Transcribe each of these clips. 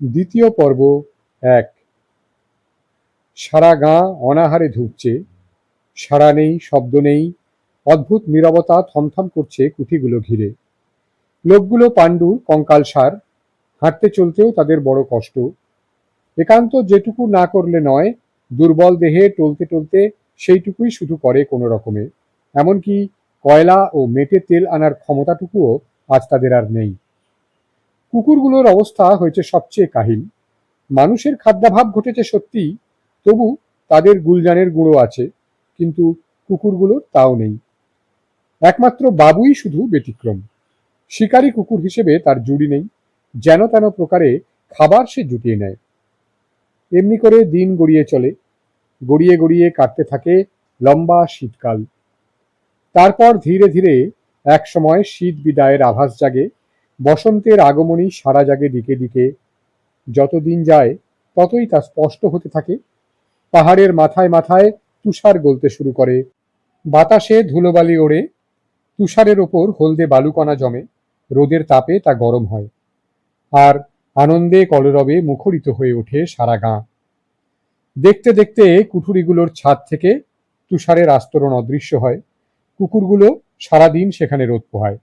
দ্বিতীয় পর্ব ১। সারা গাঁ অনাহারে ধুঁকছে, সাড়া নেই, শব্দ নেই, অদ্ভুত নীরবতা থমথম করছে কুঠিগুলো ঘিরে। লোকগুলো পাণ্ডুর কঙ্কালসার, হাঁটতে চলতেও তাদের বড় কষ্ট। একান্ত যেটুকু না করলে নয়, দুর্বল দেহে টলতে টলতে সেইটুকুই শুধু করে কোনো রকমে। এমনকি কয়লা ও মেটে তেল আনার ক্ষমতাটুকুও আজ তাদের আর নেই। কুকুরগুলোর অবস্থা হয়েছে সবচেয়ে কাহিল। মানুষের খাদ্যাভাব ঘটেছে সত্যি, তবু তাদের গুলজানের গুঁড়ো আছে, কিন্তু কুকুরগুলোর তাও নেই। একমাত্র বাবুই শুধু ব্যতিক্রম। শিকারী কুকুর হিসেবে তার জুড়ি নেই, যেন তেন প্রকারে খাবার সে জুটিয়ে নেয়। এমনি করে দিন গড়িয়ে চলে, গড়িয়ে গড়িয়ে কাটতে থাকে লম্বা শীতকাল। তারপর ধীরে ধীরে এক সময় শীত বিদায়ের আভাস জাগে, বসন্তের আগমনী সারা জাগে দিকে দিকে। যত দিন যায় ততই তা স্পষ্ট হতে থাকে। পাহাড়ের মাথায় মাথায় তুষার গলতে শুরু করে, বাতাসে ধুলোবালি ওড়ে, তুষারের ওপর হলদে বালুকণা জমে, রোদের তাপে তা গরম হয়, আর আনন্দে কলরবে মুখরিত হয়ে ওঠে সারা গাঁ। দেখতে দেখতে কুঠুরিগুলোর ছাদ থেকে তুষারের আস্তরণ অদৃশ্য হয়। কুকুরগুলো সারাদিন সেখানে রোদ পোহায়।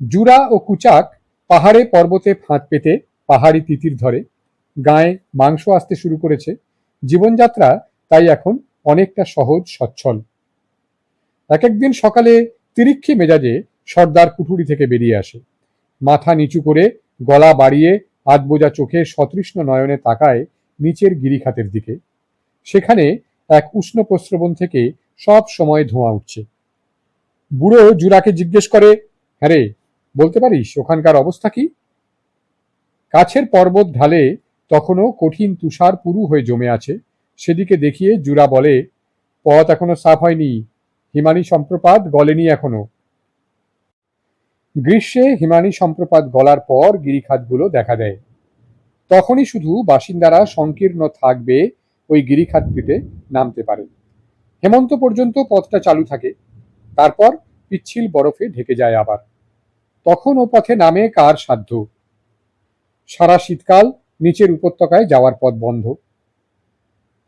জুরা ও কুচাক পাহাড়ে পর্বতে ফাঁদ পেতে পাহাড়ি তিতির ধরে, গায়ে মাংস আসতে শুরু করেছে। জীবনযাত্রা তাই এখন অনেকটা সহজ সচ্ছল। এক একদিন সকালে তিরিক্ষি মেজাজে সর্দার কুঠুরি থেকে বেরিয়ে আসে। মাথা নিচু করে, গলা বাড়িয়ে, আধবোজা চোখে সতৃষ্ণ নয়নে তাকায় নিচের গিরিখাতের দিকে। সেখানে এক উষ্ণ প্রস্রবণ থেকে সব সময় ধোঁয়া উঠছে। বুড়ো জুরাকে জিজ্ঞেস করে, হ্যাঁ রে, বলতে পারিস ওখানকার অবস্থা কি? কাছের পর্বত ঢালে তখনও কঠিন তুষার পুরু হয়ে জমে আছে। সেদিকে দেখিয়ে জুরা বলে, পথ এখনো সাফ হয়নি, হিমানী সম্প্রপাত গলেনি এখনো। গ্রীষ্মে হিমানী সম্প্রপাত গলার পর গিরিখাতগুলো দেখা দেয়। তখনই শুধু বাসিন্দারা সংকীর্ণ থাকবে ওই গিরিখাতটিতে নামতে পারে। হেমন্ত পর্যন্ত পথটা চালু থাকে, তারপর পিচ্ছিল বরফে ঢেকে যায় আবার। তখন ও পথে নামে কার সাধ্য? সারা শীতকাল নিচের উপত্যকায় যাওয়ার পথ বন্ধ।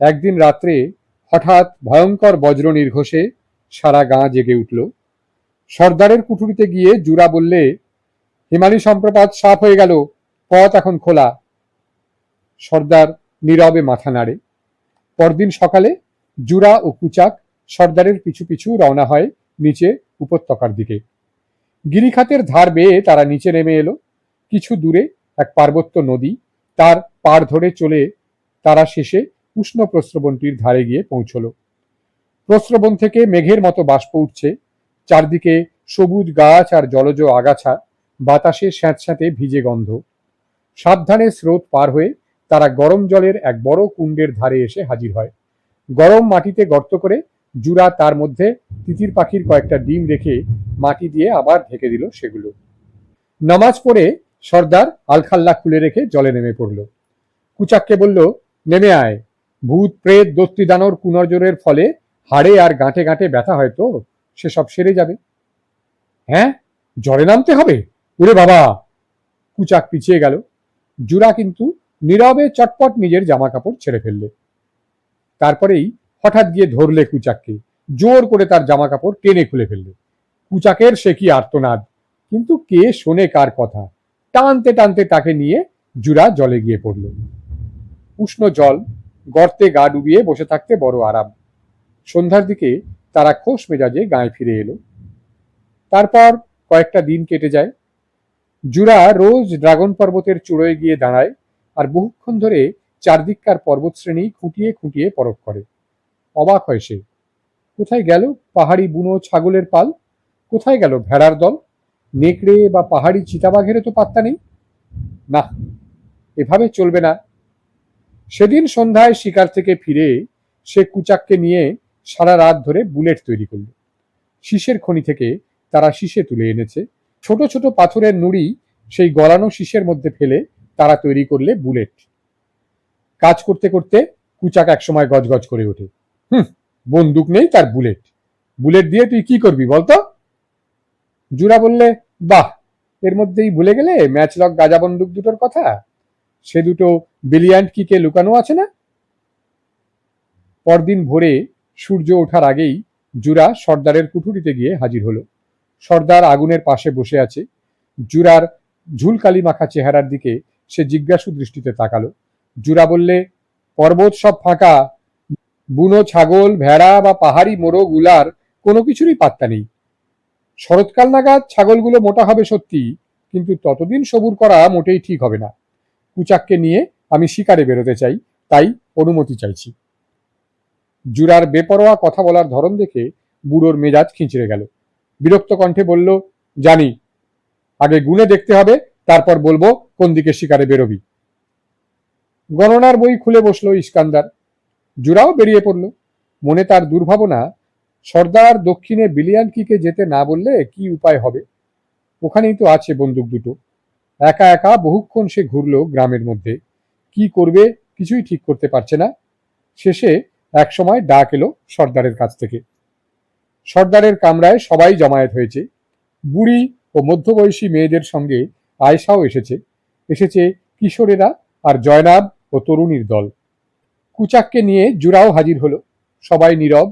একদিন রাত্রে হঠাৎ ভয়ঙ্কর বজ্র নির্ঘোষে সারা গাঁ জেগে উঠল। সর্দারের কুঠুরিতে গিয়ে জুরা বললে, হিমানী সম্প্রপাত সাফ হয়ে গেল, পথ এখন খোলা। সর্দার নীরবে মাথা নাড়ে। পরদিন সকালে জুরা ও কুচাক সর্দারের পিছু পিছু রওনা হয় নিচে উপত্যকার দিকে। গিরিখাতের ধার বেয়ে তারা নিচে নেমে এলো। কিছু দূরে এক পার্বত্য নদী, তার পাড় ধরে চলে তারা শেষে উষ্ণ প্রস্রবণটির ধারে গিয়ে পৌঁছল। প্রস্রবণ থেকে মেঘের মতো বাষ্প উঠছে, চারদিকে সবুজ গাছ আর জলজ আগাছা, বাতাসে স্যাঁতস্যাঁতে ভিজে গন্ধ। সাবধানে স্রোত পার হয়ে তারা গরম জলের এক বড় কুণ্ডের ধারে এসে হাজির হয়। গরম মাটিতে গর্ত করে জুরা তার মধ্যে তিতির পাখির কয়েকটা ডিম রেখে মাটি দিয়ে আবার ঢেকে দিল সেগুলো। নামাজ পড়ে সর্দার আলখাল্লা খুলে রেখে জলে নেমে পড়ল। কুচাককে বলল, নেমে আয়, ভূত প্রেত দস্যি দানর কুনজরের ফলে হাড়ে আর গাঁটে গাঁটে ব্যথা হয়তো, সেসব সেরে যাবে। হ্যাঁ, জলে নামতে হবে? ওরে বাবা! কুচাক পিছিয়ে গেল। জুরা কিন্তু নীরবে চটপট নিজের জামা কাপড় ছেড়ে ফেললে। তারপরেই হঠাৎ গিয়ে ধরলে কুচাককে, জোর করে তার জামা কাপড় টেনে খুলে ফেললে। কুচাকের সে কি আর্তনাদ! কিন্তু কে শোনে কার কথা? টানতে টানতে তাকে নিয়ে জুরা জলে গিয়ে পড়ল। উষ্ণ জল, গর্তে গা ডুবিয়ে বসে থাকতে বড় আরাম। সন্ধ্যার দিকে তারা খোশ মেজাজে গায়ে ফিরে এলো। তারপর কয়েকটা দিন কেটে যায়। জুরা রোজ ড্রাগন পর্বতের চূড়োয় গিয়ে দাঁড়ায় আর বহুক্ষণ ধরে চারদিককার পর্বতশ্রেণী খুঁটিয়ে খুঁটিয়ে পরখ করে। অবাক হয় সে। কোথায় গেল পাহাড়ি বুনো ছাগলের পাল? কোথায় গেল ভেড়ার দল? নেকড়ে বা পাহাড়ি চিতাবাঘেরও তো পাত্তা নেই। না, এভাবে চলবে না। সেদিন সন্ধ্যায় শিকার থেকে ফিরে সে কুচাককে নিয়ে সারা রাত ধরে বুলেট তৈরি করল। শীষের খনি থেকে তারা শীষে তুলে এনেছে। ছোট ছোট পাথরের নুড়ি সেই গলানো শীষের মধ্যে ফেলে তারা তৈরি করলে বুলেট। কাজ করতে করতে কুচাক একসময় গজগজ করে ওঠে, বন্দুক নেই তার বুলেট! বুলেট দিয়ে তুই কি করবি বলতো? জুরা বললে, বাহ, এর মধ্যেই ভুলে গেলে ম্যাচলক গাজা বন্দুক দুটোর কথা। সে দুটো ব্রিলিয়ান্ট কিকে লুকানো আছে না? পরদিন ভোরে সূর্য ওঠার আগেই জুরা সর্দারের কুঠুরিতে গিয়ে হাজির হলো। সর্দার আগুনের পাশে বসে আছে। জুরার ঝুলকালি মাখা চেহারার দিকে সে জিজ্ঞাসু দৃষ্টিতে তাকালো। জুরা বললে, পর্বত সব ফাঁকা, বুনো ছাগল, ভেড়া বা পাহাড়ি মোরগ উলার কোনো কিছুরই পাত্তা নেই। শরৎকাল নাগাদ ছাগলগুলো মোটা হবে সত্যি, কিন্তু ততদিন সবুর করা মোটেই ঠিক হবে না। কুচাককে নিয়ে আমি শিকারে বেরোতে চাই, তাই অনুমতি চাইছি। জুরার বেপরোয়া কথা বলার ধরন দেখে বুড়োর মেজাজ খিঁচড়ে গেল। বিরক্ত কণ্ঠে বলল, জানি, আগে গুনে দেখতে হবে, তারপর বলবো কোন দিকে শিকারে বেরোবি। গণনার বই খুলে বসলো ইস্কান্দার। জুরাও বেরিয়ে পড়ল। মনে তার দুর্ভাবনা, সর্দার দক্ষিণে বিলিয়ান কিকে যেতে না বললে কি উপায় হবে? ওখানেই তো আছে বন্দুক দুটো। একা একা বহুক্ষণ সে ঘুরল গ্রামের মধ্যে। কি করবে কিছুই ঠিক করতে পারছে না। শেষে এক সময় ডাক এলো সর্দারের কাছ থেকে। সর্দারের কামরায় সবাই জমায়েত হয়েছে। বুড়ি ও মধ্যবয়সী মেয়েদের সঙ্গে আয়েশাও এসেছে। এসেছে কিশোরেরা আর জয়নাব ও তরুণীর দল। কুচাককে নিয়ে জুরাও হাজির হলো। সবাই নীরব।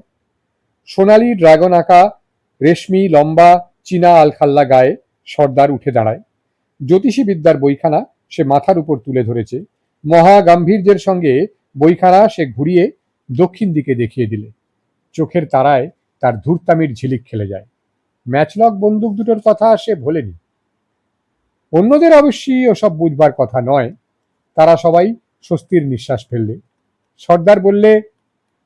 সোনালি ড্রাগন আঁকা রেশমি লম্বা চীনা আলখাল্লা গায়ে সর্দার উঠে দাঁড়ায়। জ্যোতিষী বিদ্যার বইখানা সে মাথার উপর তুলে ধরেছে। মহা গাম্ভীর্যের সঙ্গে বইখানা সে ঘুরিয়ে দক্ষিণ দিকে দেখিয়ে দিলে। চোখের তারায় তার ধূর্তামির ঝিলিক খেলে যায়। ম্যাচলক বন্দুক দুটোর কথা সে ভোলেনি। অন্যদের অবশ্যই ওসব বুঝবার কথা নয়। তারা সবাই স্বস্তির নিঃশ্বাস ফেললে। সর্দার বললে,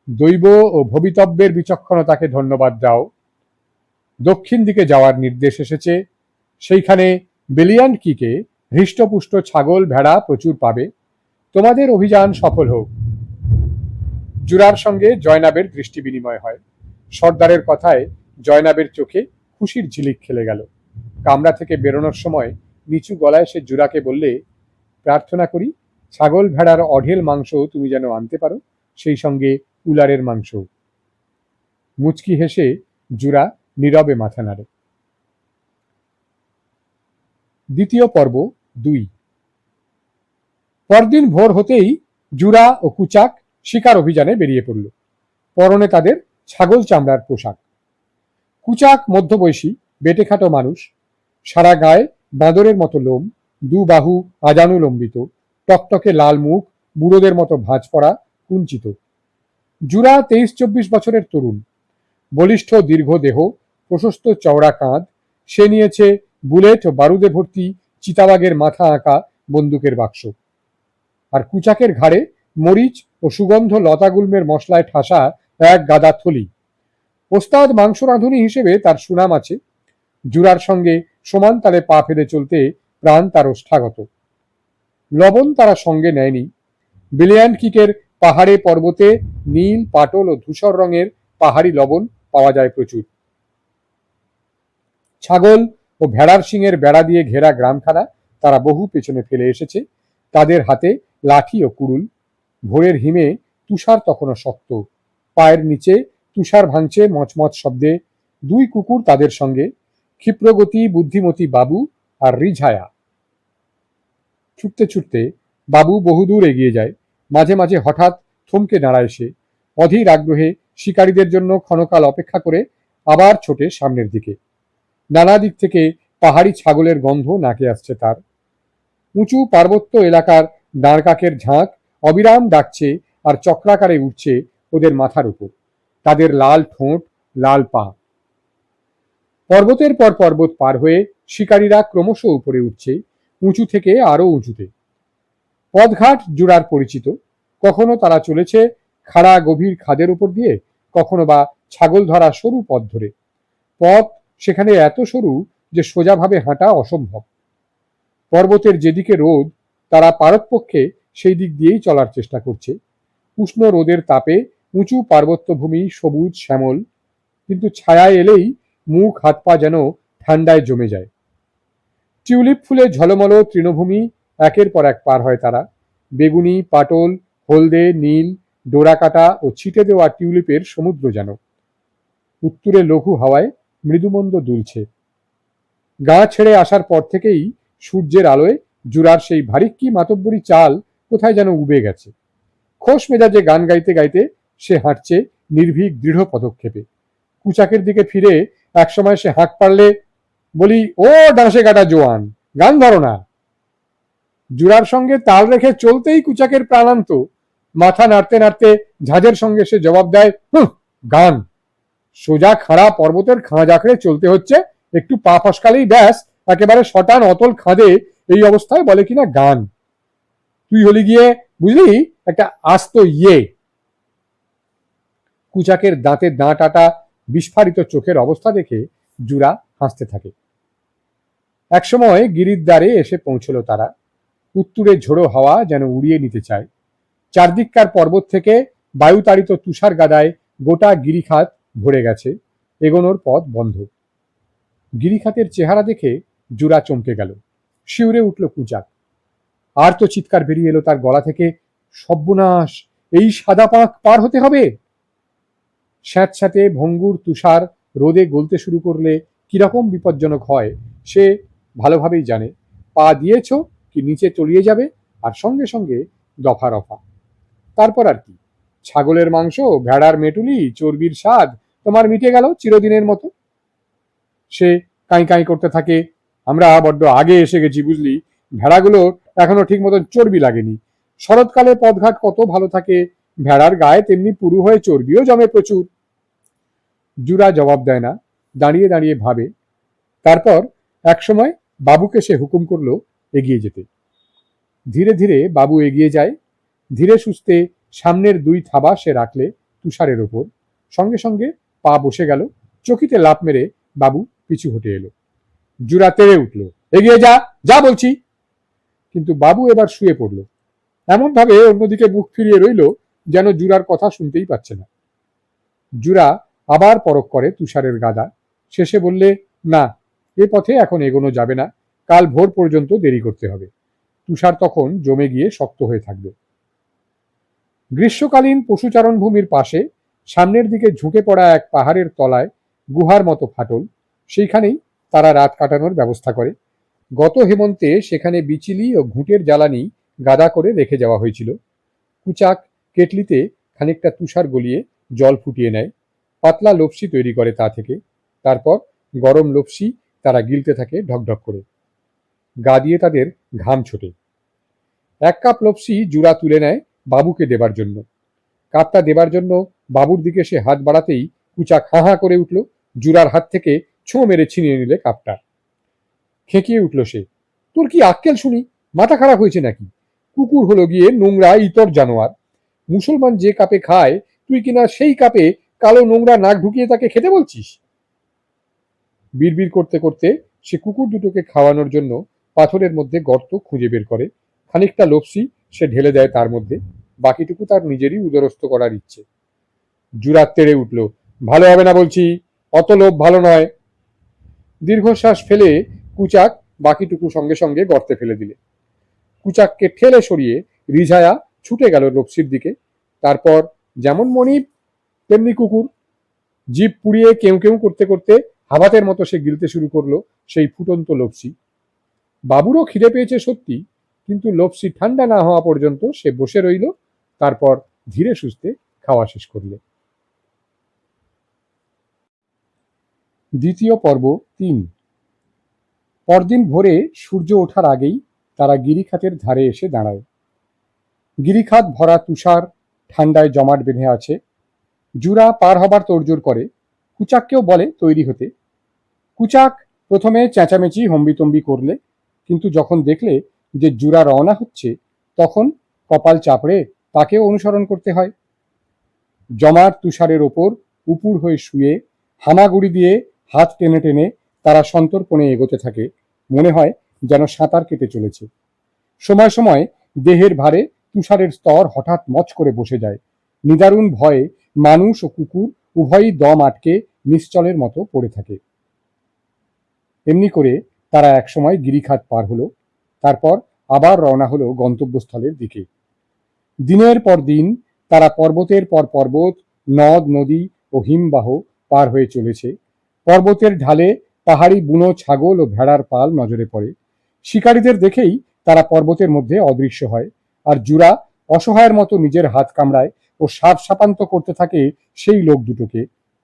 দৈব ও ভবিতব্যের বিচক্ষণতাকে ধন্যবাদ দাও। দক্ষিণ দিকে যাওয়ার নির্দেশ এসেছে। সেইখানে বিলিয়ান্ট কিকে হৃষ্টপুষ্ট ছাগল ভেড়া প্রচুর পাবে। তোমাদের অভিযান সফল হোক। জুরার সঙ্গে জয়নাবের দৃষ্টি বিনিময় হয়। সর্দারের কথায় জয়নাবের চোখে খুশির ঝিলিক খেলে গেল। কামরা থেকে বেরোনোর সময় নিচু গলায় সে জুরাকে বললে, প্রার্থনা করি ছাগল ভেড়ার অঢেল মাংস তুমি যেন আনতে পারো, সেই সঙ্গে উলারের মাংস। মুচকি হেসে জুরা নীরবে মাথা নাড়ে। দ্বিতীয় পর্ব 2। পরদিন ভোর হতেই জুরা ও কুচাক শিকার অভিযানে বেরিয়ে পড়ল। পরনে তাদের ছাগল চামড়ার পোশাক। কুচাক মধ্যবয়সী বেটেখাটো মানুষ। সারা গায়ে বাঁদরের মতো লোম, দু বাহু আজানুলম্বিত, টকটকে লাল মুখ, বুড়োদের মতো ভাঁজ পড়া, কুঞ্চিত। জুরা 23-24 বছরের তরুণ। বলিষ্ঠ দীর্ঘ দেহ, প্রশস্ত চওড়া কাঁধ। সে নিয়েছে বুলেট ও বারুদে ভর্তি চিতাবাগের মাথা আঁকা বন্দুকের বাক্স। আর কুচাকের ঘাড়ে মরিচ ও সুগন্ধ লতাগুল্মের মশলায় ঠাসা এক গাদা থলি। ওস্তাদ মাংস রাঁধুনি হিসেবে তার সুনাম আছে। জুরার সঙ্গে সমান তালে পা ফেলে চলতে প্রাণ তার ওষ্ঠাগত। লবণ তারা সঙ্গে নেয়নি। বিলিয়ান্ট কিকের পাহাড়ে পর্বতে নীল, পাটল ও ধূসর রঙের পাহাড়ি লবণ পাওয়া যায় প্রচুর। ছাগল ও ভেড়ার শিঙের বেড়া দিয়ে ঘেরা গ্রামখানা তারা বহু পেছনে ফেলে এসেছে। তাদের হাতে লাঠি ও কুড়ুল। ভোরের হিমে তুষার তখনও শক্ত। পায়ের নিচে তুষার ভাঙছে মচমচ শব্দে। দুই কুকুর তাদের সঙ্গে, ক্ষিপ্রগতি বুদ্ধিমতী বাবু আর রিঝায়া। ছুটতে ছুটতে বাবু বহুদূর এগিয়ে যায়। মাঝে মাঝে হঠাৎ থমকে দাঁড়ায় সে। অধীর আগ্রহে শিকারীদের জন্য ক্ষণকাল অপেক্ষা করে আবার ছোটে সামনের দিকে। নানা দিক থেকে পাহাড়ি ছাগলের গন্ধ নাকে আসছে তার। উঁচু পার্বত্য এলাকার দাঁড় কাকের ঝাঁক অবিরাম ডাকছে আর চক্রাকারে উঠছে ওদের মাথার উপর। তাদের লাল ঠোঁট, লাল পা। পর্বতের পর পর্বত পার হয়ে শিকারীরা ক্রমশ উপরে উঠছে, উঁচু থেকে আরো উঁচুতে। পথঘাট জুরার পরিচিত। কখনো তারা চলেছে খাড়া গভীর খাদের উপর দিয়ে, কখনো বা ছাগল ধরা সরু পথ ধরে। পথ সেখানে এত সরু যে সোজাভাবে হাঁটা অসম্ভব। পর্বতের যেদিকে রোদ, তারা পারতপক্ষে সেই দিক দিয়েই চলার চেষ্টা করছে। উষ্ণ রোদের তাপে উঁচু পার্বত্যভূমি সবুজ শ্যামল, কিন্তু ছায়া এলেই মুখ হাত পা যেন ঠান্ডায় জমে যায়। টিউলিপ ফুলে ঝলমল তৃণভূমি একের পর এক পার হয় তারা। বেগুনি, পাটল, হলদে, নীল, ডোরাকাটা ও ছিটে দেওয়া টিউলিপের সমুদ্র যেন। উত্তুরে লঘু হাওয়ায় মৃদুমন্দ দুলছে। গা ছেড়ে আসার পর থেকেই সূর্যের আলোয় জুরার সেই ভারিক্কি মাতব্বরি চাল কোথায় যেন উবে গেছে। খোশ মেজাজে গান গাইতে গাইতে সে হাঁটছে নির্ভীক দৃঢ় পদক্ষেপে। কুচাকের দিকে ফিরে একসময় সে হাঁক পারলে, বলি, ও ডাঁশে কাটা জোয়ান, গান ধরো না। জুরার সঙ্গে তাল রেখে চলতেই কুচাকের প্রাণান্ত। মাথা নাড়তে নাড়তে ঝাঁঝের সঙ্গে সে জবাব দেয়, গান। সোজা খাড়া পর্বতের খাঁজ আঁকড়ে চলতে হচ্ছে, একটু পা ফসকালেই ব্যাস একেবারে শটান অতল খাঁদে। এই অবস্থায় বলে কিনা গান। তুই হলি গিয়ে, বুঝলি, একটা আস্ত ইয়ে। কুচাকের দাঁতে দাঁত আটা বিস্ফারিত চোখের অবস্থা দেখে জুরা হাসতে থাকে। একসময় গিরির দ্বারে এসে পৌঁছল তারা। উত্তুরে ঝোড়ো হাওয়া যেন উড়িয়ে নিতে চায়। চারদিককার পর্বত থেকে বায়ুতাড়িত তুষার গাদায় গোটা গিরিখাত ভরে গেছে। এগোনোর পথ বন্ধ। গিরিখাতের চেহারা দেখে জুরা চমকে গেল। শিউরে উঠল কুচাক। আর তো চিৎকার বেরিয়ে এলো তার গলা থেকে, সর্বনাশ, এই সাদা পাঁক পার হতে হবে। স্যাঁতস্যাঁতে ভঙ্গুর তুষার রোদে গলতে শুরু করলে কিরকম বিপজ্জনক হয় সে ভালোভাবেই জানে। পা দিয়েছ কি নিচে তলিয়ে যাবে, আর সঙ্গে সঙ্গে দফা রফা। তারপর আর কি, ছাগলের মাংস, ভেড়ার মেটুলি, চর্বির স্বাদ তোমার মিটে গেল চিরদিনের মতো। সে কাঁই কাঁই করতে থাকে, আমরা বড্ড আগে এসে গেছি বুঝলি, ভেড়াগুলো এখনো ঠিক মতন চর্বি লাগেনি। শরৎকালে পথঘাট কত ভালো থাকে, ভেড়ার গায়ে তেমনি পুরু হয়ে চর্বিও জমে প্রচুর। জুরা জবাব দেয় না, দাঁড়িয়ে দাঁড়িয়ে ভাবে। তারপর একসময় বাবুকে সে হুকুম করলো এগিয়ে যেতে। ধীরে ধীরে বাবু এগিয়ে যায়। ধীরে সুস্থে সামনের দুই থাবা সে রাখলে তুষারের ওপর। সঙ্গে সঙ্গে পা বসে গেল। চকিতে লাফ মেরে বাবু পিছু হটে এলো। জুরা তেড়ে উঠল, এগিয়ে যা, যা বলছি। কিন্তু বাবু এবার শুয়ে পড়ল, এমন ভাবে অন্যদিকে মুখ ফিরিয়ে রইল যেন জুরার কথা শুনতেই পাচ্ছে না। জুরা আবার পরখ করে তুষারের গাদা। শেষে বললে, না, এ পথে এখন এগোনো যাবে না, কাল ভোর পর্যন্ত দেরি করতে হবে। তুষার তখন জমে গিয়ে শক্ত হয়ে থাকবে। গ্রীষ্মকালীন পশুচারণ ভূমির পাশে সামনের দিকে ঝুঁকে পড়া এক পাহাড়ের তলায় গুহার মতো ফাটল, সেইখানেই তারা রাত কাটানোর ব্যবস্থা করে। গত হেমন্তে সেখানে বিচিলি ও ঘুঁটের জ্বালানি গাদা করে রেখে যাওয়া হয়েছিল। কুচাক কেটলিতে খানিকটা তুষার গলিয়ে জল ফুটিয়ে নেয়, পাতলা লপসি তৈরি করে তা থেকে। তারপর গরম লপসি তারা গিলতে থাকে ঢকঢক করে। গা দিয়ে তাদের ঘাম ছোটে। এক কাপ লপসি জুরা তুলে নেয় বাবুকে দেবার জন্য। কাপটা দেবার জন্য বাবুর দিকে সে হাত বাড়াতেই কুচাক হাঁ হাঁ করে উঠল। জুরার হাত থেকে ছোঁ মেরে ছিনিয়ে নিলে কাপটা। খেঁকিয়ে উঠল সে, তোর কি আক্কেল শুনি, মাথা খারাপ হয়েছে নাকি? কুকুর হলো গিয়ে নোংরা ইতর জানোয়ার। মুসলমান যে কাপে খায় তুই কিনা সেই কাপে কালো নোংরা নাক ঢুকিয়ে তাকে খেতে বলছিস? বিড়বিড় করতে করতে সে কুকুর দুটোকে খাওয়ানোর জন্য পাথরের মধ্যে গর্ত খুঁজে বের করে। খানিকটা লপসি সে ঢেলে দেয় তার মধ্যে, বাকিটুকু তার নিজেরই উদরস্থ করার ইচ্ছে। জুরা তেড়ে উঠল, ভালো হবে না বলছি, অত লোভ ভালো নয়। দীর্ঘশ্বাস ফেলে কুচাক বাকিটুকু সঙ্গে সঙ্গে গর্তে ফেলে দিলে। কুচাককে ঠেলে সরিয়ে রিঝায়া ছুটে গেল লপসির দিকে। তারপর যেমন মনিব তেমনি কুকুর, জিভ পুড়িয়ে কেউ কেউ করতে করতে হাবাতের মতো সে গিলতে শুরু করলো সেই ফুটন্ত লপসি। বাবুরও খিদে পেয়েছে সত্যি, কিন্তু লপসি ঠান্ডা না হওয়া পর্যন্ত সে বসে রইল। তারপর ধীরে সুস্থে খাওয়া শেষ করলে। দ্বিতীয় পর্ব ৩। পরদিন ভোরে সূর্য ওঠার আগেই তারা গিরিখাতের ধারে এসে দাঁড়ায়। গিরিখাত ভরা তুষার ঠান্ডায় জমাট বেঁধে আছে। জুরা পার হবার তোড়জোড় করে, কুচাককেও বলে তৈরি হতে। কুচাক প্রথমে চেঁচামেচি হম্বিতম্বি করলে, কিন্তু যখন দেখলে যে জুরা রওনা হচ্ছে তখন কপাল চাপড়ে তাকেও অনুসরণ করতে হয়। জমাট তুষারের ওপর উপুর হয়ে শুয়ে হামাগুড়ি দিয়ে হাত টেনে টেনে তারা সন্তর্পণে এগোতে থাকে। মনে হয় যেন সাঁতার কেটে চলেছে। সময় সময় দেহের ভারে তুষারের স্তর হঠাৎ মচ করে বসে যায়। নিদারুণ ভয়ে মানুষ ও কুকুর উভয়ই দম আটকে নিশ্চলের মতো পড়ে থাকে। এমনি করে তারা একসময় গিরিখাত পার হলো। তারপর আবার রওনা হলো গন্তব্যস্থলের দিকে। দিনের পর দিন তারা পর্বতের পর পর্বত, নদ নদী ও হিমবাহ পার হয়ে চলেছে। পর্বতের ঢালে পাহাড়ি বুনো ছাগল ও ভেড়ার পাল নজরে পড়ে। শিকারীদের দেখেই তারা পর্বতের মধ্যে অদৃশ্য হয়, আর জুরা অসহায়ের মতো নিজের হাত কামড়ায় ও সাপ সাপান্ত করতে থাকে সেই লোক দুটোকে,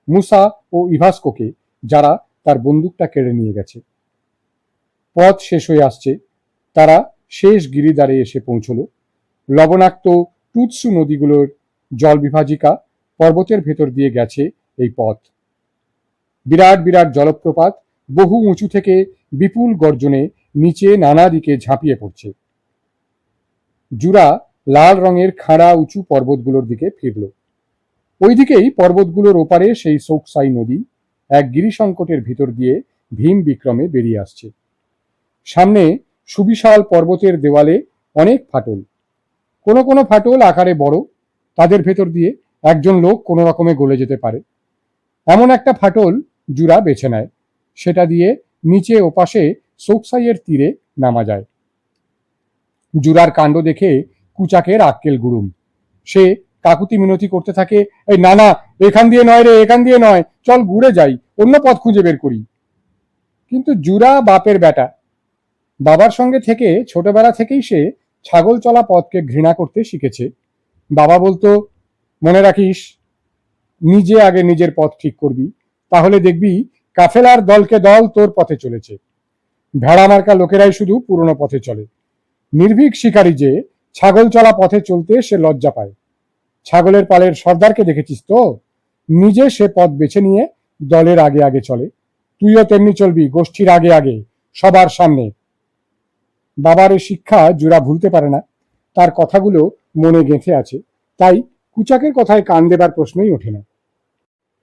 মুসা ও ইভাস্কোকে, যারা তার বন্দুকটা কেড়ে নিয়ে গেছে। পথ শেষ হয়ে আসছে, তারা শেষ গিরিদ্বারে এসে পৌঁছল। লবণাক্ত টুৎসু নদীগুলোর জল বিভাজিকা পর্বতের ভেতর দিয়ে গেছে এই পথ। বিরাট বিরাট জলপ্রপাত বহু উঁচু থেকে বিপুল গর্জনে নিচে নানা দিকে ঝাঁপিয়ে পড়ছে। জুরা লাল রঙের খাড়া উঁচু পর্বতগুলোর দিকে ফিরল। ওইদিকেই পর্বতগুলোর ওপারে সেই সোকসাই নদী এক গিরিসংকটের ভিতর দিয়ে ভীম বিক্রমে বেরিয়ে আসছে। সামনে সুবিশাল পর্বতের দেওয়ালে অনেক ফাটল, কোনো কোনো ফাটল আকারে বড়, তাদের ভেতর দিয়ে একজন লোক কোনো রকমে গলে যেতে পারে। এমন একটা ফাটল জুরা বেছে নেয়, সেটা দিয়ে নিচে ওপাশে সোকসাইয়ের তীরে নামা যায়। জুরার কাণ্ড দেখে কুচাকের আক্কেল গুরুম। সে কাকুতি মিনতি করতে থাকে, এই না না, এখান দিয়ে নয় রে, এখান দিয়ে নয়, চল ঘুরে যাই, অন্য পথ খুঁজে বের করি। কিন্তু জুরা বাপের বেটা, বাবার সঙ্গে থেকে ছোটবেলা থেকেই সে ছাগল চলা পথকে ঘৃণা করতে শিখেছে। বাবা বলতো, মনে রাখিস, নিজে আগে নিজের পথ ঠিক করবি, তাহলে দেখবি কাফেলার দলকে দল তোর পথে চলেছে। ভেড়া মার্কা লোকেরাই শুধু পুরনো পথে চলে। নির্ভীক শিকারী যে ছাগল চলা পথে চলতে সে লজ্জা পায়। ছাগলের পালের সর্দারকে দেখেছিস তো, নিজে সে পথ বেছে নিয়ে দলের আগে আগে চলে। তুইও তেমনি চলবি, গোষ্ঠীর আগে আগে, সবার সামনে। বাবার এই শিক্ষা জুরা ভুলতে পারে না, তার কথাগুলো মনে গেঁথে আছে, তাই কুচাকের কথায় কান দেবার প্রশ্নই ওঠে না।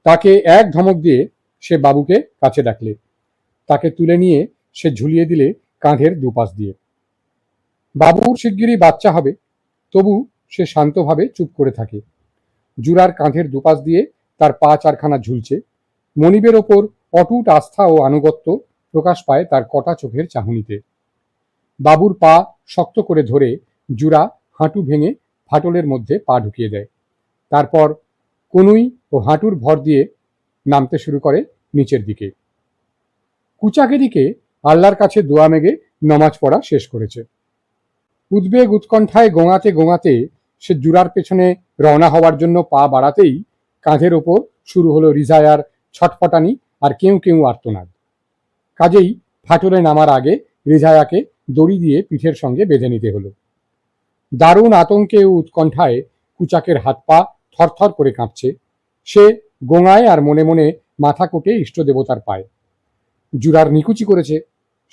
তাকে এক ধমক দিয়ে সে বাবুকে কাছে ডাকলে, তাকে তুলে নিয়ে সে ঝুলিয়ে দিলে কাঁধের দুপাশ দিয়ে। বাবুর শিগগিরই বাচ্চা হবে, তবু সে শান্তভাবে চুপ করে থাকে। জুরার কাঁধের দুপাশ দিয়ে তার পা চারখানা ঝুলছে। মনিবের ওপর অটুট আস্থা ও আনুগত্য প্রকাশ পায় তার কটা চোখের চাহনিতে। বাবুর পা শক্ত করে ধরে জুরা হাঁটু ভেঙে ফাটলের মধ্যে পা ঢুকিয়ে দেয়। তারপর কনুই ও হাঁটুর ভর দিয়ে নামতে শুরু করে নিচের দিকে। কুচাক এদিকে আল্লাহর কাছে দোয়া মেগে নমাজ পড়া শেষ করেছে। উদ্বেগ উৎকণ্ঠায় গোঙাতে গোঙাতে সে জুরার পেছনে রওনা হওয়ার জন্য পা বাড়াতেই কাঁধের ওপর শুরু হলো রিজায়ার ছটফটানি আর কেউ কেউ আর্তনাদ। কাজেই ফাটলে নামার আগে রিজায়াকে দড়ি দিয়ে পিঠের সঙ্গে বেঁধে নিতে হলো। দারুণ আতঙ্কে ও উৎকণ্ঠায় কুচাকের হাত পা থরথর করে কাঁপছে। সে গোঙায় আর মনে মনে মাথা কোটে ইষ্ট দেবতার পায়। জুরার নিকুচি করেছে,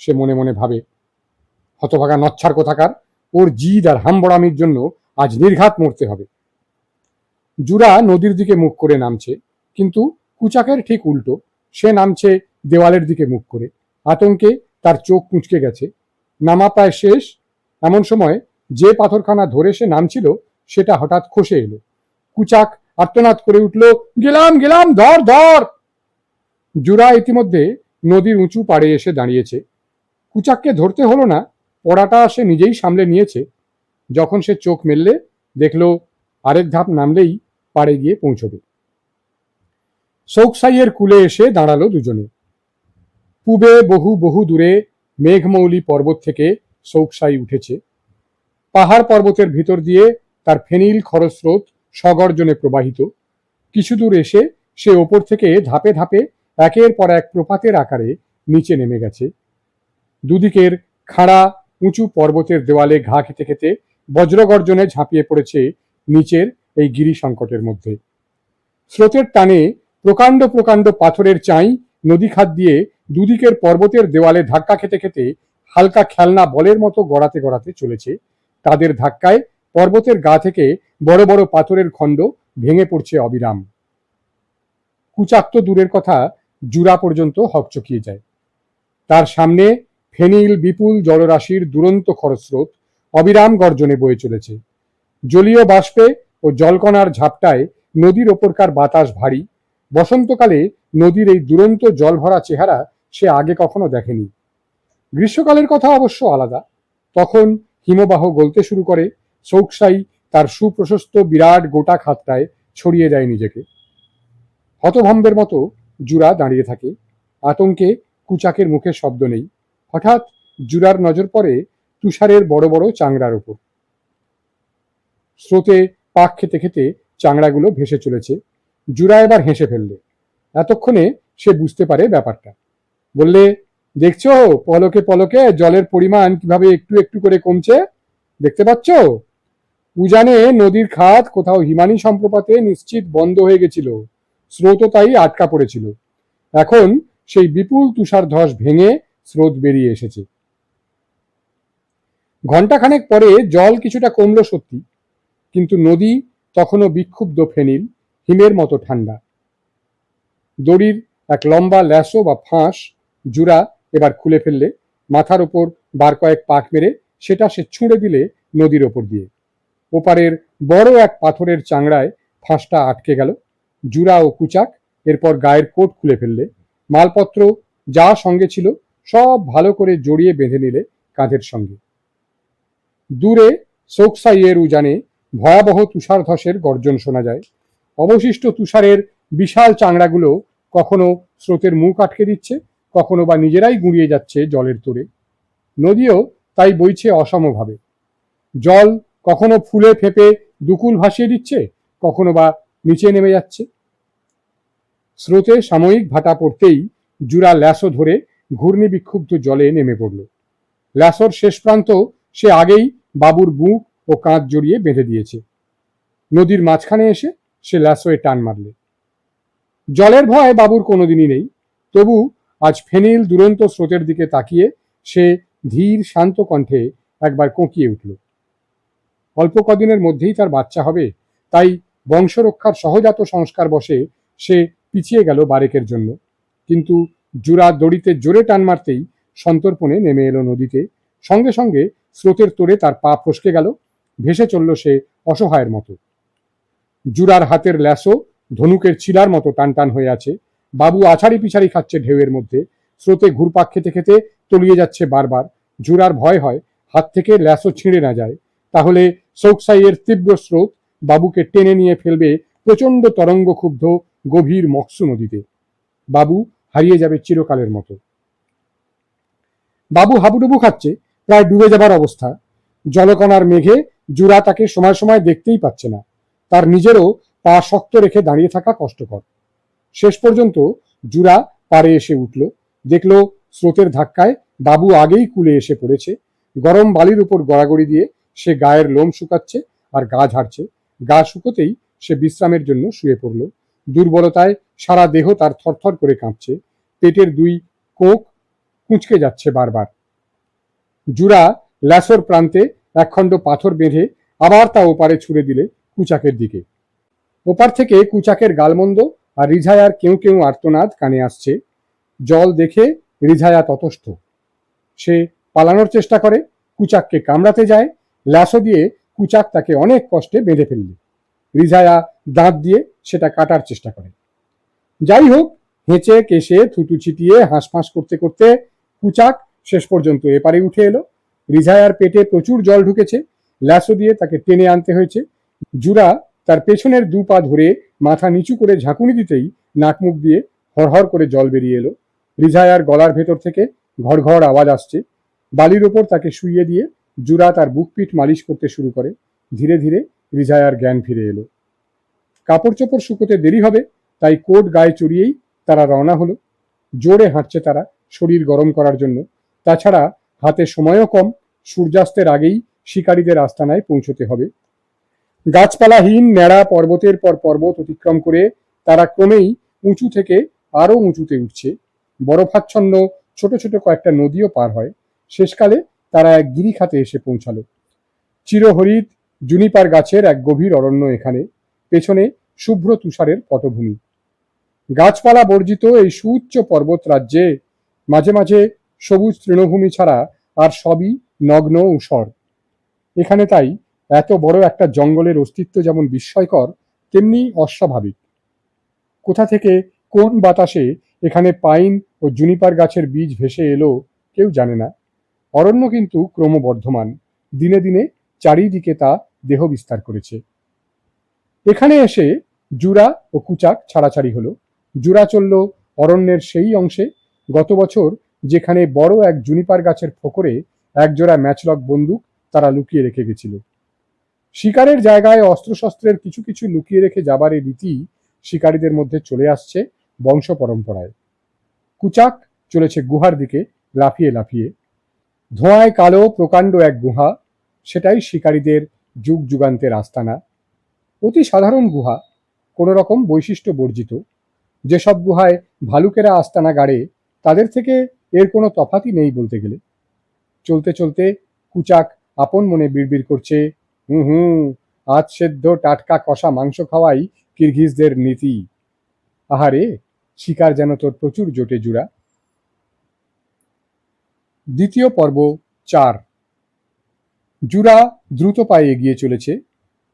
সে মনে মনে ভাবে। হতভাগা নচ্ছার কোথাকার, ওর জিদ আর হামবড়ামির জন্য আজ নির্ঘাত মরতে হবে। জুরা নদীর দিকে মুখ করে নামছে, কিন্তু কুচাকের ঠিক উল্টো, সে নামছে দেওয়ালের দিকে মুখ করে। আতঙ্কে তার চোখ কুঁচকে গেছে। নামা প্রায় শেষ, এমন সময় যে পাথরখানা ধরে সে নামছিল সেটা হঠাৎ খসে এলো। কুচাক আর্তনাদ করে উঠল, গেলাম গেলাম, ধর ধর। জুরা ইতিমধ্যে নদীর উঁচু পাড়ে এসে দাঁড়িয়েছে। কুচাককে ধরতে হলো না, পড়াটা সে নিজেই সামলে নিয়েছে। যখন সে চোখ মেললে দেখল আরেক ধাপ নামলেই পাড়ে গিয়ে পৌঁছবে। সোকসাইয়ের কূলে এসে দাঁড়ালো দুজনে। পূবে বহু বহু দূরে মেঘমৌলি পর্বত থেকে সোকসাই উঠেছে। পাহাড় পর্বতের ভিতর দিয়ে তার ফেনিল খরস্রোত সগর্জনে প্রবাহিত। কিছু দূর এসে সে ওপর থেকে ধাপে ধাপে একের পর এক প্রপাতের আকারে নিচে নেমে গেছে। দুদিকের খাড়া উঁচু পর্বতের দেওয়ালে ঘা খেতে খেতে বজ্রগর্জনে ঝাঁপিয়ে পড়েছে নিচের এই গিরি সংকটের মধ্যে। স্রোতের টানে প্রকাণ্ড প্রকাণ্ড পাথরের চাই নদী খাত দিয়ে দুদিকের পর্বতের দেওয়ালে ধাক্কা খেতে খেতে হালকা খেলনা বলের মতো গড়াতে গড়াতে চলেছে। তাদের ধাক্কায় পর্বতের গা থেকে বড় বড় পাথরের খণ্ড ভেঙে পড়ছে অবিরাম। কুচাক তো দূরের কথা, জুরা পর্যন্ত হকচকিয়ে যায়। তার সামনে ফেনিল বিপুল জলরাশির দুরন্ত খরস্রোত অবিরাম গর্জনে বয়ে চলেছে। জলীয় বাষ্পে ও জলকণার ঝাপটায় নদীর ওপরকার বাতাস ভারী। বসন্তকালে নদীর এই দুরন্ত জল ভরা চেহারা সে আগে কখনো দেখেনি। গ্রীষ্মকালের কথা অবশ্য আলাদা, তখন হিমবাহ গলতে শুরু করে। সোকসাই তার সুপ্রশস্ত বিরাট গোটা খাতটায় ছড়িয়ে দেয় নিজেকে। হতভম্বের মতো জুরা দাঁড়িয়ে থাকে। আতঙ্কে কুচাকের মুখে শব্দ নেই। হঠাৎ জুরার নজর পড়ে তুষারের বড় বড় চাংড়ার উপর। স্রোতে পাক খেতে খেতে চাংড়াগুলো ভেসে চলেছে। জুরা এবার হেসে ফেললে। এতক্ষণে সে বুঝতে পারে ব্যাপারটা। বললে, দেখছো পলকে পলকে জলের পরিমাণ কিভাবে একটু একটু করে কমছে, দেখতে পাচ্ছ? উজানে নদীর খাত কোথাও হিমানী সম্প্রপাতে নিশ্চিত বন্ধ হয়ে গেছিল, স্রোতও তাই আটকা পড়েছিল। এখন সেই বিপুল তুষার ধস ভেঙে স্রোত বেরিয়ে এসেছে। ঘণ্টাখানেক পরে জল কিছুটা কমলো সত্যি, কিন্তু নদী তখনও বিক্ষুব্ধ ফেনিল, হিমের মতো ঠান্ডা। দড়ির এক লম্বা ল্যাসো বা ফাঁস জুরা এবার খুলে ফেললে। মাথার ওপর বার কয়েক পাক মেরে সেটা সে ছুঁড়ে দিলে নদীর ওপর দিয়ে। ওপারের বড় এক পাথরের চাংড়ায় ফাঁসটা আটকে গেল। জুরা ও কুচাক এরপর গায়ের কোট খুলে ফেললে। মালপত্র যা সঙ্গে ছিল সব ভালো করে জড়িয়ে বেঁধে নিলে কাঁধের সঙ্গে। দূরে সোকসাইয়ের উজানে ভয়াবহ তুষার ধসের গর্জন শোনা যায়। অবশিষ্ট তুষারের বিশাল চাংড়াগুলো কখনো স্রোতের মুখ আটকে দিচ্ছে, কখনো বা নিজেরাই গুঁড়িয়ে যাচ্ছে জলের তোড়ে। নদীও তাই বইছে অসমভাবে। জল কখনো ফুলে ফেপে দুকুল ভাসিয়ে দিচ্ছে, কখনো বা নিচে নেমে যাচ্ছে। স্রোতে সাময়িক ভাটা পড়তেই জুরা ল্যাসো ধরে ঘূর্ণি বিক্ষুব্ধ জলে নেমে পড়ল। ল্যাসোর শেষ প্রান্ত সে আগেই বাবুর বুক ও কাঁধ জড়িয়ে বেঁধে দিয়েছে। নদীর মাঝখানে এসে সে ল্যাসোয় টান মারলে। জলের ভয় বাবুর কোনোদিনই নেই, তবু আজ ফেনিল দুরন্ত স্রোতের দিকে তাকিয়ে সে ধীর শান্ত কণ্ঠে একবার কোঁকিয়ে উঠল। অল্প কদিনের মধ্যেই তার বাচ্চা হবে, তাই বংশরক্ষার সহজাত সংস্কার বশে সে পিছিয়ে গেল বারেকের জন্য। কিন্তু জুরা দড়িতে জোরে টান মারতেই সন্তর্পণে নেমে এলো নদীতে। সঙ্গে সঙ্গে স্রোতের তোড়ে তার পা ফসকে গেল, ভেসে চলল সে অসহায়ের মতো। জুরার হাতের ল্যাসো ধনুকের ছিলার মতো টান টান হয়ে আছে। বাবু আছাড়ি পিছাড়ি খাচ্ছে ঢেউয়ের মধ্যে, স্রোতে ঘুরপাক খেতে খেতে তলিয়ে যাচ্ছে বারবার। জুরার ভয় হয় হাত থেকে ল্যাসো ছিঁড়ে না যায়, তাহলে সোকসাইয়ের তীব্র স্রোত বাবুকে টেনে নিয়ে ফেলবে প্রচন্ড তরঙ্গ ক্ষুব্ধ গভীর মৎস্য নদীতে। বাবু হারিয়ে যাবে চিরকালের মতো। বাবু হাবুডুবু খাচ্ছে, প্রায় ডুবে যাবার অবস্থা। জলকণার মেঘে জুরা তাকে সময় সময় দেখতেই পাচ্ছে না। তার নিজেরও পা শক্ত রেখে দাঁড়িয়ে থাকা কষ্টকর। শেষ পর্যন্ত জুরা পাড়ে এসে উঠল, দেখল স্রোতের ধাক্কায় বাবু আগেই কূলে এসে পড়েছে। গরম বালির উপর গড়াগড়ি দিয়ে সে গায়ের লোম শুকাচ্ছে আর গা ঝাড়ছে। গা শুকোতেই সে বিশ্রামের জন্য শুয়ে পড়ল। দুর্বলতায় সারা দেহ তার থরথর করে কাঁপছে, পেটের দুই কোক কুঁচকে যাচ্ছে বারবার। জুরা ল্যাসোর প্রান্তে একখণ্ড পাথর বেঁধে আবার তা ওপারে ছুড়ে দিলে কুচাকের দিকে। ওপার থেকে কুচাকের গালমন্দ আর রিঝায়ার কেউ কেউ আর্তনাদ কানে আসছে। জল দেখে রিঝায়া ততস্থ। সে পালানোর চেষ্টা করে, কুচাককে কামড়াতে যায়। ল্যাসো দিয়ে কুচাক তাকে অনেক কষ্টে বেঁধে ফেললে। রিঝায়া দাঁত দিয়ে সেটা কাটার চেষ্টা করে। যাই হোক, হেঁচে কেশে থুতু ছিটিয়ে হাঁসফাঁস করতে করতে কুচাক শেষ পর্যন্ত এপারে উঠে এলো। রিঝায়ার পেটে প্রচুর জল ঢুকেছে, ল্যাসো দিয়ে তাকে টেনে আনতে হয়েছে। জুরা তার পেছনের দু পা ধরে মাথা নিচু করে ঝাঁকুনি দিতেই নাক মুখ দিয়ে হরহর করে জল বেরিয়ে এলো। রিঝায়ার গলার ভেতর থেকে ঘর ঘর আওয়াজ আসছে। বালির ওপর তাকে শুইয়ে দিয়ে জুরা তার বুক পিঠ মালিশ করতে শুরু করে। ধীরে ধীরে রিঝায়ার জ্ঞান ফিরে এলো। কাপড় চোপড় শুকোতে দেরি হবে, তাই কোট গায়ে চড়িয়েই তারা রওনা হলো। জোরে হাঁটছে তারা শরীর গরম করার জন্য। তাছাড়া হাতে সময়ও কম, সূর্যাস্তের আগেই শিকারীদের আস্তানায় পৌঁছতে হবে। গাছপালাহীন ন্যাড়া পর্বতের পর পর্বত অতিক্রম করে তারা ক্রমেই উঁচু থেকে আরো উঁচুতে উঠছে। বরফাচ্ছন্ন ছোট ছোট কয়েকটা নদীও পার হয়। শেষকালে তারা এক গিরিখাতে এসে পৌঁছালো। চিরহরিৎ জুনিপার গাছের এক গভীর অরণ্য এখানে, পেছনে শুভ্র তুষারের পটভূমি। গাছপালা বর্জিত এই সুউচ্চ পর্বত রাজ্যে মাঝে মাঝে সবুজ তৃণভূমি ছাড়া আর সবই নগ্ন ঊষর। এখানে তাই এত বড় একটা জঙ্গলের অস্তিত্ব যেমন বিস্ময়কর, তেমনি অস্বাভাবিক। কোথা থেকে কোন বাতাসে এখানে পাইন ও জুনিপার গাছের বীজ ভেসে এলো কেউ জানে না। অরণ্য কিন্তু ক্রমবর্ধমান, দিনে দিনে চারিদিকে তা দেহ বিস্তার করেছে। এখানে এসে জুরা ও কুচাক ছাড়াছাড়ি হলো। জুরা চলল অরণ্যের সেই অংশে গত বছর যেখানে বড় এক জুনিপার গাছের ফোকরে একজোড়া ম্যাচলক বন্দুক তারা লুকিয়ে রেখে গেছিল। শিকারের জায়গায় অস্ত্রশস্ত্রের কিছু কিছু লুকিয়ে রেখে যাবার এই রীতি শিকারীদের মধ্যে চলে আসছে বংশ পরম্পরায়। কুচাক চলেছে গুহার দিকে লাফিয়ে লাফিয়ে। ধোঁয়ায় কালো প্রকাণ্ড এক গুহা, সেটাই শিকারীদের যুগ যুগান্তের আস্তানা। অতি সাধারণ গুহা, কোনো রকম বৈশিষ্ট্য বর্জিত। যেসব গুহায় ভালুকেরা আস্তানা গাড়ে তাদের থেকে এর কোনো তফাতই নেই বলতে গেলে। চলতে চলতে কুচাক আপন মনে বিড়বিড় করছে, হুম হুম, আজ সেদ্ধ টাটকা কষা মাংস খাওয়াই কিরগিজদের নীতি। আহারে, শিকার যেন তোর প্রচুর জোটে জুড়া। দ্বিতীয় পর্ব 4। জুরা দ্রুত পায়ে এগিয়ে চলেছে।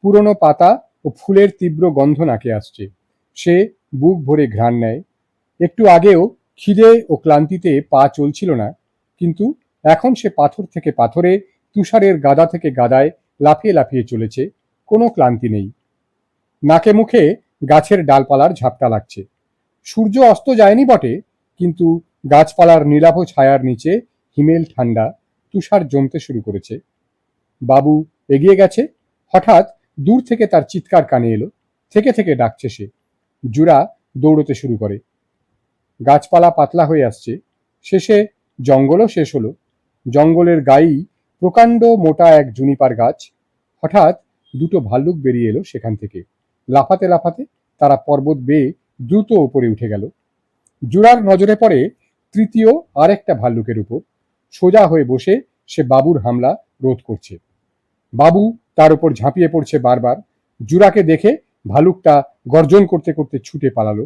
পুরনো পাতা ও ফুলের তীব্র গন্ধ নাকে আসছে। সে বুক ভরে ঘ্রাণ নেয়। একটু আগেও খিদে ও ক্লান্তিতে পা চলছিল না, কিন্তু এখন সে পাথর থেকে পাথরে, তুষারের গাদা থেকে গাদায় লাফিয়ে লাফিয়ে চলেছে। কোনো ক্লান্তি নেই। নাকে মুখে গাছের ডালপালার ঝাপটা লাগছে। সূর্য অস্ত যায়নি বটে, কিন্তু গাছপালার নীলাভ ছায়ার নিচে হিমেল ঠান্ডা, তুষার জমতে শুরু করেছে। বাবু এগিয়ে গেছে। হঠাৎ দূর থেকে তার চিৎকার কানে এলো। থেকে থেকে ডাকছে সে। জুরা দৌড়তে শুরু করে। গাছপালা পাতলা হয়ে আসছে। শেষে জঙ্গলও শেষ হলো। জঙ্গলের গায়েই প্রকাণ্ড মোটা এক জুনিপার গাছ। হঠাৎ দুটো ভাল্লুক বেরিয়ে এলো সেখান থেকে। লাফাতে লাফাতে তারা পর্বত বেয়ে দ্রুত ওপরে উঠে গেল। জুরার নজরে পড়ে তৃতীয় আরেকটা ভাল্লুকের উপর। সোজা হয়ে বসে সে বাবুর হামলা রোধ করছে। বাবু তার উপর ঝাঁপিয়ে পড়ছে বারবার। জুরাকে দেখে ভালুকটা গর্জন করতে করতে ছুটে পালালো।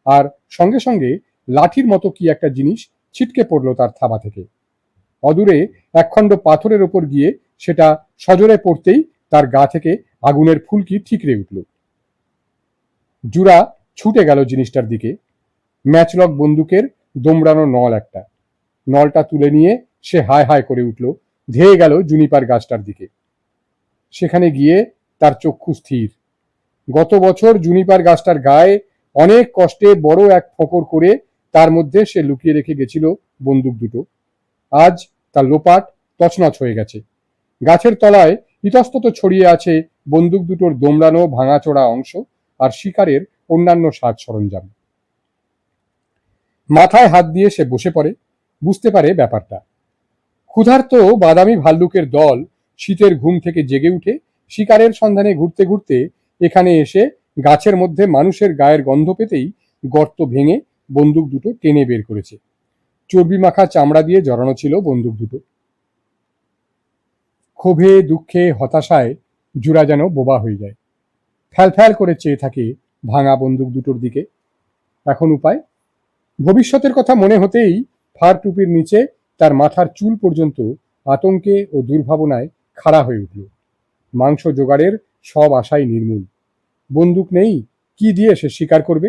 আর সঙ্গে সঙ্গে লাঠির মতো কি একটা জিনিস ছিটকে পড়লো তার থাবা থেকে। অদূরে একখণ্ড পাথরের ওপর গিয়ে সেটা সজোরে পড়তেই তার গা থেকে আগুনের ফুলকি ঠিকরে উঠল। জুরা ছুটে গেল জিনিসটার দিকে। ম্যাচলক বন্দুকের দোমড়ানো নল একটা। নলটা তুলে নিয়ে সে হায় হায় করে উঠল, ধেয়ে গেল জুনিপার গাছটার দিকে। সেখানে গিয়ে তার চক্ষু স্থির। গত বছর জুনিপার গাছটার গায়ে অনেক কষ্টে বড় এক ফোঁকর করে তার মধ্যে সে লুকিয়ে রেখে গেছিল বন্দুক দুটো। আজ তার লোপাট তছনছ হয়ে গেছে। গাছের তলায় ইতস্তত ছড়িয়ে আছে বন্দুক দুটোর দোমড়ানো ভাঙাচোরা অংশ আর শিকারের অন্যান্য সাজ সরঞ্জাম। মাথায় হাত দিয়ে সে বসে পড়ে। বুঝতে পারে ব্যাপারটা। ক্ষুধার্ত বাদামি ভাল্লুকের দল শীতের ঘুম থেকে জেগে উঠে শিকারের সন্ধানে ঘুরতে ঘুরতে এখানে এসে গাছের মধ্যে মানুষের গায়ের গন্ধ পেতেই গর্ত ভেঙে বন্দুক দুটো টেনে বের করেছে। চর্বি মাখা চামড়া দিয়ে জড়ানো ছিল বন্দুক দুটো। ক্ষোভে, দুঃখে, হতাশায় জুরা যেন বোবা হয়ে যায়। ফ্যাল ফ্যাল করে চেয়ে থাকে ভাঙা বন্দুক দুটোর দিকে। এখন উপায়? ভবিষ্যতের কথা মনে হতেই ফার টুপির নিচে তার মাথার চুল পর্যন্ত আতঙ্কে ও দুর্ভাবনায় খাড়া হয়ে উঠল। মাংস জোগাড়ের সব আশাই নির্মূল। বন্দুক নেই, কি দিয়ে সে শিকার করবে?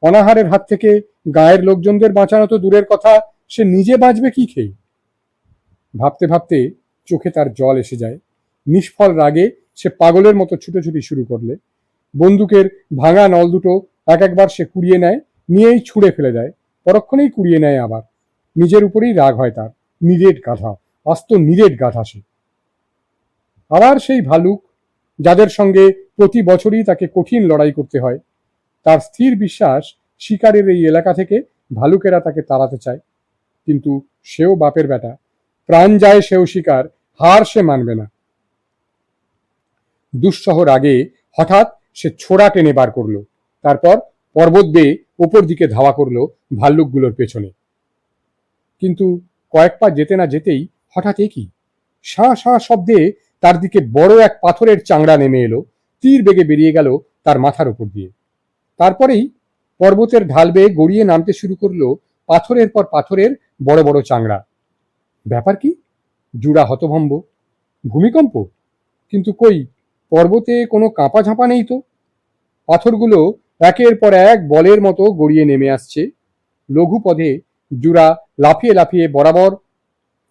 অনাহারের হাত থেকে গায়ের লোকজনদের বাঁচানো তো দূরের কথা, সে নিজে বাঁচবে কি খেয়ে? ভাবতে ভাবতে চোখে তার জল এসে যায়। নিষ্ফল রাগে সে পাগলের মতো ছুটোছুটি শুরু করলে। বন্দুকের ভাঙা নল দুটো এক একবার সে কুড়িয়ে নেয়, নিয়েই ছুঁড়ে ফেলে দেয়। পরক্ষণেই কুড়িয়ে নেয় আবার। নিজের উপরেই রাগ হয় তার। নিরেট গাধা, আস্ত নিরেট গাধা সে। আবার সেই ভালুক, যাদের সঙ্গে প্রতি বছরই তাকে কঠিন লড়াই করতে হয়। তার স্থির বিশ্বাস শিকারের এই এলাকা থেকে ভালুকেরা তাকে তাড়াতে চায়। কিন্তু সেও বাপের বেটা, প্রাণ যায় সেও শিকার, হার সে মানবে না। দুঃসহ রাগে হঠাৎ সে ছোড়া টেনে বার করলো। তারপর পর্বত বেয়ে ওপর দিকে ধাওয়া করলো ভাল্লুকগুলোর পেছনে। কিন্তু কয়েক পা যেতে না যেতেই হঠাৎ একই শাঁ শাঁ শব্দে তার দিকে বড় এক পাথরের চাংড়া নেমে এলো, তীর বেগে বেরিয়ে গেল তার মাথার উপর দিয়ে। তারপরেই পর্বতের ঢাল বেয়ে গড়িয়ে নামতে শুরু করলো পাথরের পর পাথরের বড় বড় চাংড়া। ব্যাপার কি? জুরা হতভম্ব। ভূমিকম্প? কিন্তু কই, পর্বতে কোনো কাঁপা ঝাঁপা নেই তো। পাথরগুলো একের পর এক বলের মতো গড়িয়ে নেমে আসছে। লঘু পদে জুরা লাফিয়ে লাফিয়ে বরাবর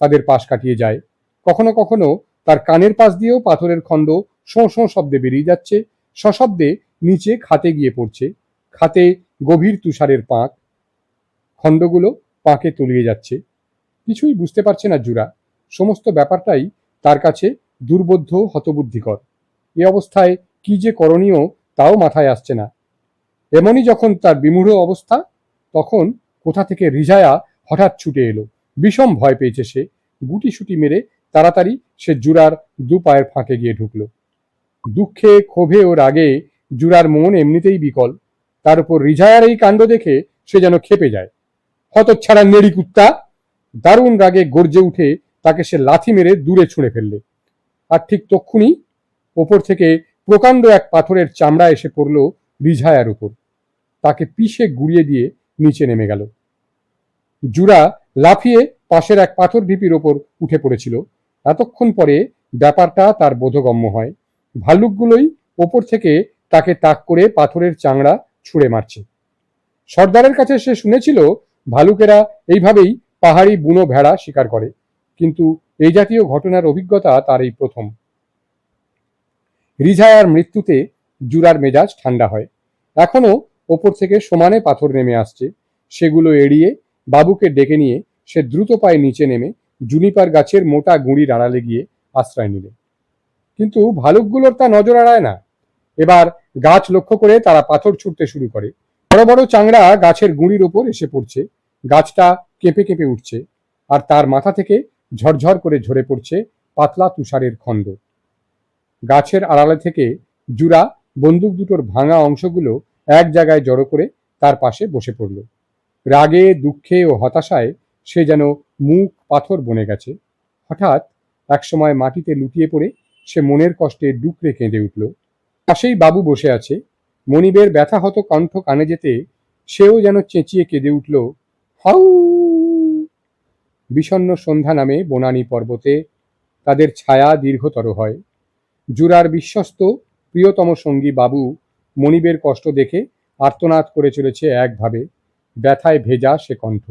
তাদের পাশ কাটিয়ে যায়। কখনো কখনো তার কানের পাশ দিয়েও পাথরের খণ্ড শোঁ শোঁ শব্দে বেরিয়ে যাচ্ছে, সশব্দে নিচে খাতে গিয়ে পড়ছে। খাতে গভীর তুষারের পাঁক। খণ্ডগুলো পাঁকে তলিয়ে যাচ্ছে। কিছুই বুঝতে পারছে না জুরা। সমস্ত ব্যাপারটাই তার কাছে দুর্বোধ্য, হতবুদ্ধিকর। এ অবস্থায় কি যে করণীয় তাও মাথায় আসছে না। এমনই যখন তার বিমূঢ় অবস্থা, তখন কোথা থেকে রিঝায়া হঠাৎ ছুটে এলো। বিষম ভয় পেয়েছে সে। গুটিসুটি মেরে তাড়াতাড়ি সে জুরার দু পায়ের ফাঁকে গিয়ে ঢুকলো। দুঃখে, ক্ষোভে ও রাগে জুরার মন এমনিতেই বিকল। তার উপর রিঝায়ার এই কাণ্ড দেখে সে যেন ক্ষেপে যায়। হতচ্ছাড়া নেড়ি কুত্তা! দারুণ রাগে গর্জে উঠে তাকে সে লাথি মেরে দূরে ছুঁড়ে ফেললে। আর ঠিক তক্ষুনি ওপর থেকে প্রকাণ্ড এক পাথরের চামড়া এসে পড়ল রিঝায়ার উপর। তাকে পিষে গুড়িয়ে দিয়ে নিচে নেমে গেল। জুরা লাফিয়ে পাশের এক পাথর ঢিপির ওপর উঠে পড়েছিল। এতক্ষণ পরে ব্যাপারটা তার বোধগম্য হয়। ভাল্লুকগুলোই ওপর থেকে তাকে তাক করে পাথরের চাংড়া ছুঁড়ে মারছে। সর্দারের কাছে সে শুনেছিল ভালুকেরা এইভাবেই পাহাড়ি বুনো ভেড়া শিকার করে, কিন্তু এই জাতীয় ঘটনার অভিজ্ঞতা তার এই প্রথম। রিঝায়ার মৃত্যুতে জুরার মেজাজ ঠান্ডা হয়। এখনো ওপর থেকে সমানে পাথর নেমে আসছে। সেগুলো এড়িয়ে বাবুকে ডেকে নিয়ে সে দ্রুত পায়ে নিচে নেমে জুনিপার গাছের মোটা গুঁড়ির আড়ালে গিয়ে আশ্রয় নিলে। কিন্তু ভালুকগুলোর তা নজর এড়ায় না। এবার গাছ লক্ষ্য করে তারা পাথর ছুটতে শুরু করে। বড় বড় চাংড়া গাছের গুঁড়ির ওপর এসে পড়ছে। গাছটা কেঁপে কেঁপে উঠছে, আর তার মাথা থেকে ঝরঝর করে ঝরে পড়ছে পাতলা তুষারের খণ্ড। গাছের আড়ালে থেকে জুরা বন্দুক দুটোর ভাঙা অংশগুলো এক জায়গায় জড়ো করে তার পাশে বসে পড়ল। রাগে, দুঃখে ও হতাশায় সে যেন মুখ পাথর বনে গেছে। হঠাৎ একসময় মাটিতে লুটিয়ে পড়ে সে মনের কষ্টে ডুকরে কেঁদে উঠল। পাশেই বাবু বসে আছে। মনিবের ব্যথাহত কণ্ঠ কানে যেতে সেও যেন চেঁচিয়ে কেঁদে উঠল, হাউ! বিষণ্ণ সন্ধ্যা নামে বনানী পর্বতে, তাদের ছায়া দীর্ঘতর হয়। জুরার বিশ্বস্ত প্রিয়তম সঙ্গী বাবু মনিবের কষ্ট দেখে আর্তনাদ করে চলেছে একভাবে, ব্যথায় ভেজা সে কণ্ঠ।